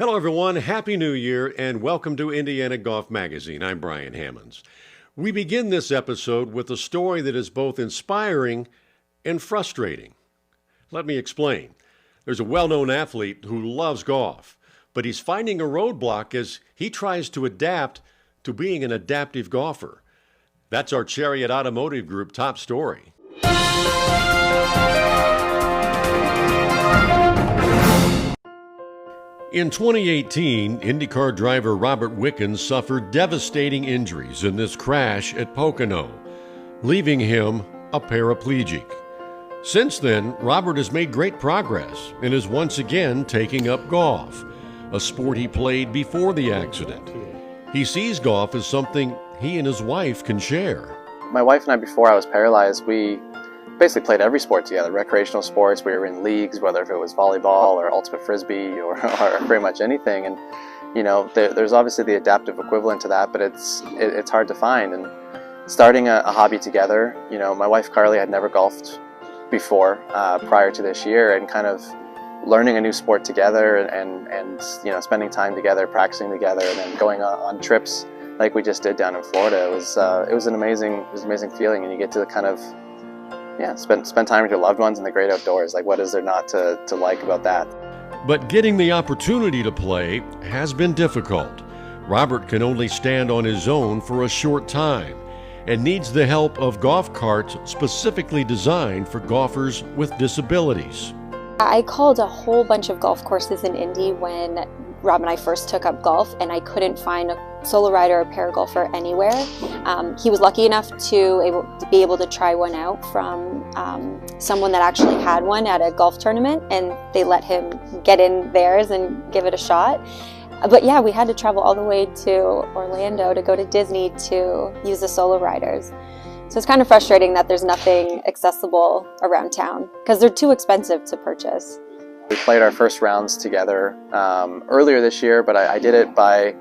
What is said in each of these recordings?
Hello, everyone. Happy New Year, and welcome to Indiana Golf Magazine. I'm Brian Hammonds. We begin this episode with a story that is both inspiring and frustrating. Let me explain. There's a well-known athlete who loves golf, but he's finding a roadblock as he tries to adapt to being an adaptive golfer. That's our Chariot Automotive Group top story. In 2018, IndyCar driver Robert Wickens suffered devastating injuries in this crash at Pocono, leaving him a paraplegic. Since then, Robert has made great progress and is once again taking up golf, a sport he played before the accident. He sees golf as something he and his wife can share. My wife and I, before I was paralyzed, we basically played every sport together, recreational sports. We were in leagues, whether if it was volleyball or ultimate frisbee or pretty much anything. And you know, there's obviously the adaptive equivalent to that, but it's hard to find. And starting a hobby together, you know, my wife Carly had never golfed before prior to this year, and kind of learning a new sport together and you know, spending time together, practicing together, and then going on trips like we just did down in Florida. It was an amazing feeling, and you get to kind of spend time with your loved ones in the great outdoors. Like, what is there not to like about that? But getting the opportunity to play has been difficult. Robert can only stand on his own for a short time and needs the help of golf carts specifically designed for golfers with disabilities. I called a whole bunch of golf courses in Indy when Rob and I first took up golf, and I couldn't find a solo rider or para golfer anywhere. He was lucky enough to be able to try one out from someone that actually had one at a golf tournament, and they let him get in theirs and give it a shot. But yeah, we had to travel all the way to Orlando to go to Disney to use the solo riders. So it's kind of frustrating that there's nothing accessible around town because they're too expensive to purchase. We played our first rounds together earlier this year, but I did it by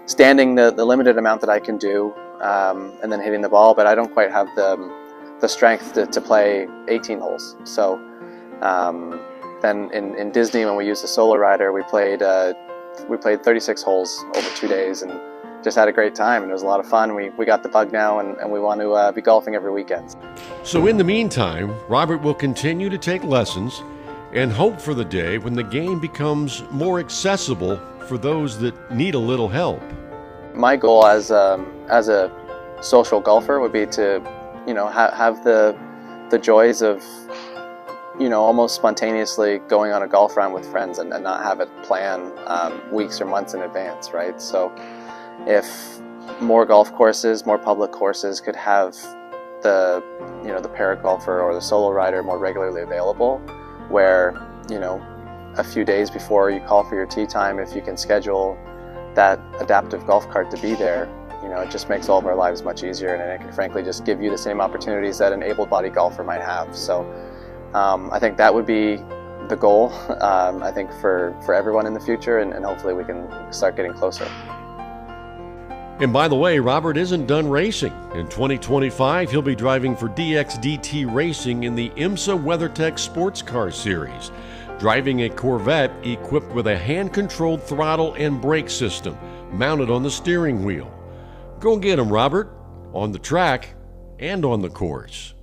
standing the limited amount that I can do and then hitting the ball, but I don't quite have the strength to play 18 holes. So then in Disney, when we used the solo rider, we played 36 holes over 2 days and just had a great time, and it was a lot of fun. We got the bug now, and we want to be golfing every weekend. So in the meantime, Robert will continue to take lessons and hope for the day when the game becomes more accessible for those that need a little help. My goal as a social golfer would be to, you know, have the joys of, you know, almost spontaneously going on a golf round with friends and not have it plan weeks or months in advance, right? So if more golf courses, more public courses could have the para golfer or the solo rider more regularly available, where, you know, a few days before you call for your tee time, if you can schedule that adaptive golf cart to be there, you know, it just makes all of our lives much easier, and it can frankly just give you the same opportunities that an able-bodied golfer might have. So I think that would be the goal, I think, for everyone in the future, and hopefully we can start getting closer. And by the way, Robert isn't done racing. In 2025, he'll be driving for DXDT Racing in the IMSA WeatherTech Sports Car Series, driving a Corvette equipped with a hand-controlled throttle and brake system mounted on the steering wheel. Go get him, Robert, on the track and on the course.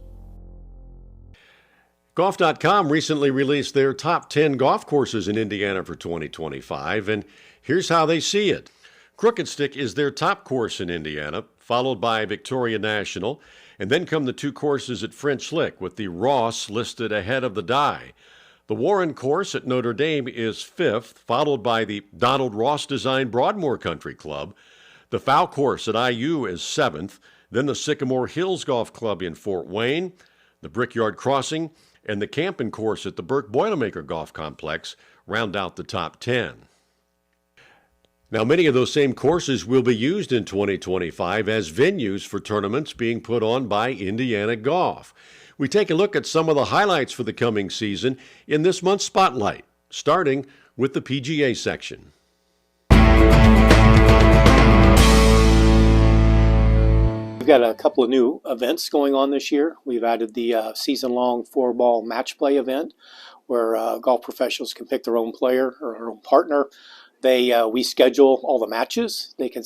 Golf.com recently released their top 10 golf courses in Indiana for 2025, and here's how they see it. Crooked Stick is their top course in Indiana, followed by Victoria National, and then come the two courses at French Lick, with the Ross listed ahead of the Die. The Warren course at Notre Dame is fifth, followed by the Donald Ross-designed Broadmoor Country Club. The Fowl course at IU is seventh, then the Sycamore Hills Golf Club in Fort Wayne, the Brickyard Crossing, and the Camping course at the Burke Boilermaker Golf Complex round out the top 10. Now, many of those same courses will be used in 2025 as venues for tournaments being put on by Indiana Golf. We take a look at some of the highlights for the coming season in this month's Spotlight, starting with the PGA section. We've got a couple of new events going on this year. We've added the season-long four-ball match play event where golf professionals can pick their own player or their own partner. We schedule all the matches. They can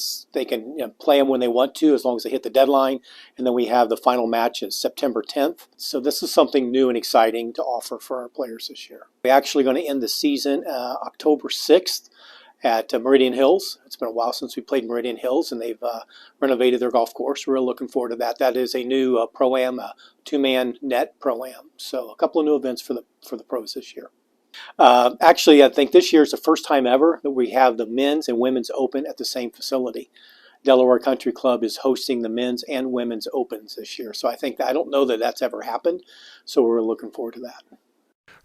play them when they want to, as long as they hit the deadline. And then we have the final match is September 10th. So this is something new and exciting to offer for our players this year. We're actually going to end the season October 6th at Meridian Hills. It's been a while since we played Meridian Hills, and they've renovated their golf course. We're really looking forward to that. That is a new Pro-Am, two-man net Pro-Am. So a couple of new events for the pros this year. Actually, I think this year is the first time ever that we have the men's and women's open at the same facility. Delaware Country Club is hosting the men's and women's opens this year. So I don't know that that's ever happened. So we're looking forward to that.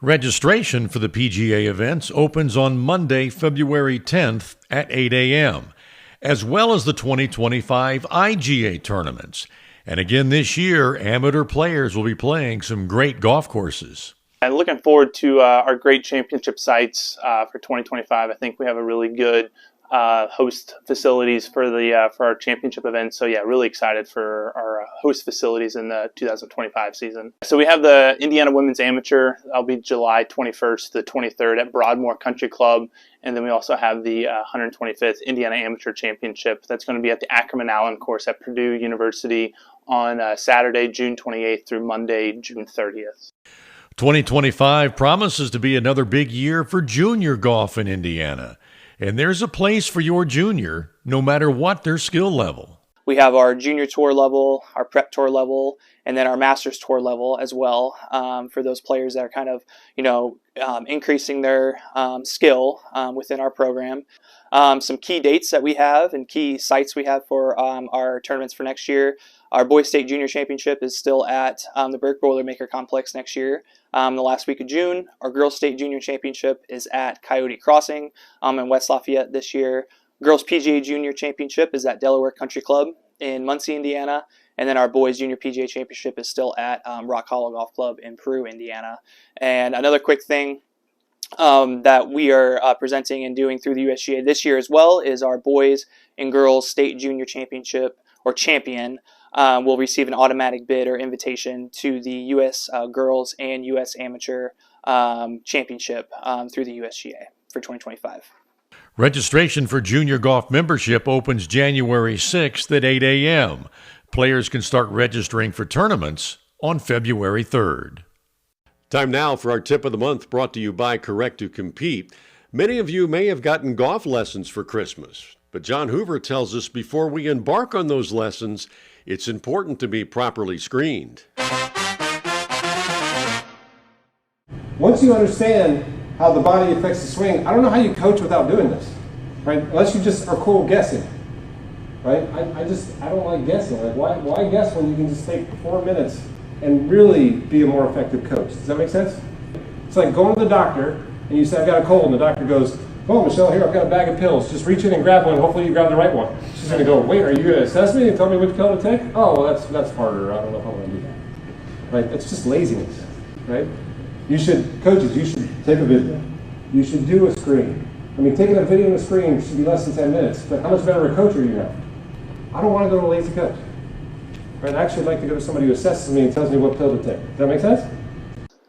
Registration for the PGA events opens on Monday, February 10th at 8 a.m., as well as the 2025 IGA tournaments. And again this year, amateur players will be playing some great golf courses. And looking forward to our great championship sites for 2025. I think we have a really good host facilities for our championship events. So yeah, really excited for our host facilities in the 2025 season. So we have the Indiana Women's Amateur. That'll be July 21st to the 23rd at Broadmoor Country Club. And then we also have the 125th Indiana Amateur Championship. That's going to be at the Ackerman Allen course at Purdue University on Saturday, June 28th through Monday, June 30th. 2025 promises to be another big year for junior golf in Indiana. And there's a place for your junior, no matter what their skill level. We have our junior tour level, our prep tour level, and then our master's tour level as well, for those players that are kind of, increasing their skill within our program. Some key dates that we have and key sites we have for our tournaments for next year. Our Boys State Junior Championship is still at the Burke Boilermaker Complex next year, the last week of June. Our Girls State Junior Championship is at Coyote Crossing in West Lafayette this year. Girls PGA Junior Championship is at Delaware Country Club in Muncie, Indiana. And then our Boys Junior PGA Championship is still at Rock Hollow Golf Club in Peru, Indiana. And another quick thing that we are presenting and doing through the USGA this year as well is our Boys and Girls State Junior Championship, or Champion, will receive an automatic bid or invitation to the U.S. Girls and U.S. Amateur Championship through the USGA for 2025. Registration for junior golf membership opens January 6th at 8 a.m. Players can start registering for tournaments on February 3rd. Time now for our tip of the month, brought to you by Correct to Compete. Many of you may have gotten golf lessons for Christmas, but Jon Hoover tells us before we embark on those lessons, it's important to be properly screened. Once you understand how the body affects the swing, I don't know how you coach without doing this, right? Unless you just are cool guessing, right? I don't like guessing. Like, why guess when you can just take 4 minutes and really be a more effective coach? Does that make sense? It's like going to the doctor and you say, I've got a cold, and the doctor goes, oh, Michelle, here, I've got a bag of pills. Just reach in and grab one. Hopefully you grab the right one. She's going to go, wait, are you going to assess me and tell me which pill to take? Oh, well, that's harder. I don't know if I'm going to do that. Right? It's just laziness, right? Coaches, you should take a video. You should do a screen. I mean, taking a video and a screen should be less than 10 minutes, but how much better a coach are you now? I don't want to go to a lazy coach. Right? I actually like to go to somebody who assesses me and tells me what pill to take. Does that make sense?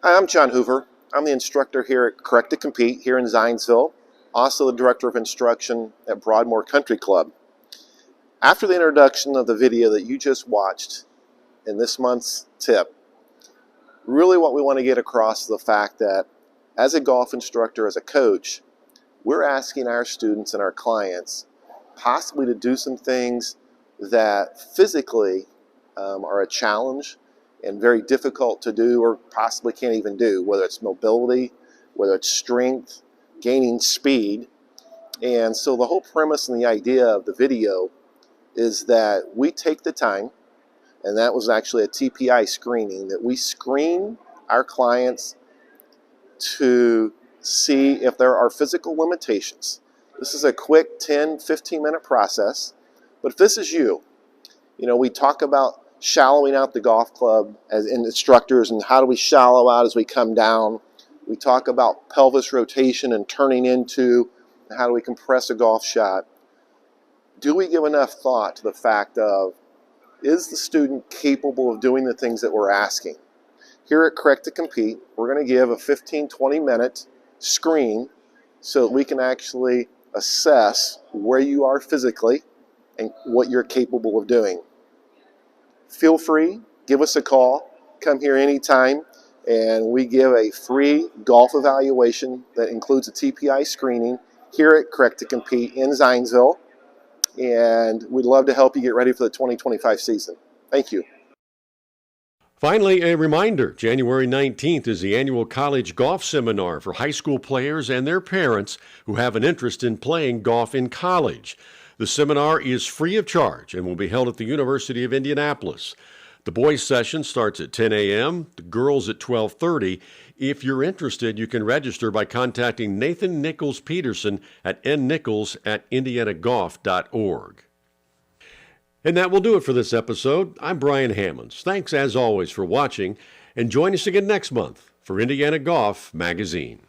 Hi, I'm Jon Hoover. I'm the instructor here at Correct to Compete here in Zionsville, also the director of instruction at Broadmoor Country Club. After the introduction of the video that you just watched in this month's tip, really what we want to get across is the fact that as a golf instructor, as a coach, we're asking our students and our clients possibly to do some things that physically are a challenge and very difficult to do, or possibly can't even do, whether it's mobility, whether it's strength, gaining speed. And so the whole premise and the idea of the video is that we take the time, and that was actually a TPI screening, that we screen our clients to see if there are physical limitations. This is a quick 10, 15-minute process, but if this is you, we talk about shallowing out the golf club as instructors, and how do we shallow out as we come down. We talk about pelvis rotation and turning into, how do we compress a golf shot. Do we give enough thought to the fact of, is the student capable of doing the things that we're asking? Here at Correct to Compete, we're going to give a 15, 20-minute screen so that we can actually assess where you are physically and what you're capable of doing. Feel free, give us a call, come here anytime, and we give a free golf evaluation that includes a TPI screening here at Correct to Compete in Zionsville, and we'd love to help you get ready for the 2025 season. Thank you. Finally, a reminder, January 19th is the annual college golf seminar for high school players and their parents who have an interest in playing golf in college. The seminar is free of charge and will be held at the University of Indianapolis. The boys' session starts at 10 a.m., the girls at 12:30. If you're interested, you can register by contacting Nathan Nichols-Petersen at nnichols@indianagolf.org. And that will do it for this episode. I'm Brian Hammonds. Thanks as always for watching, and join us again next month for Indiana Golf Magazine.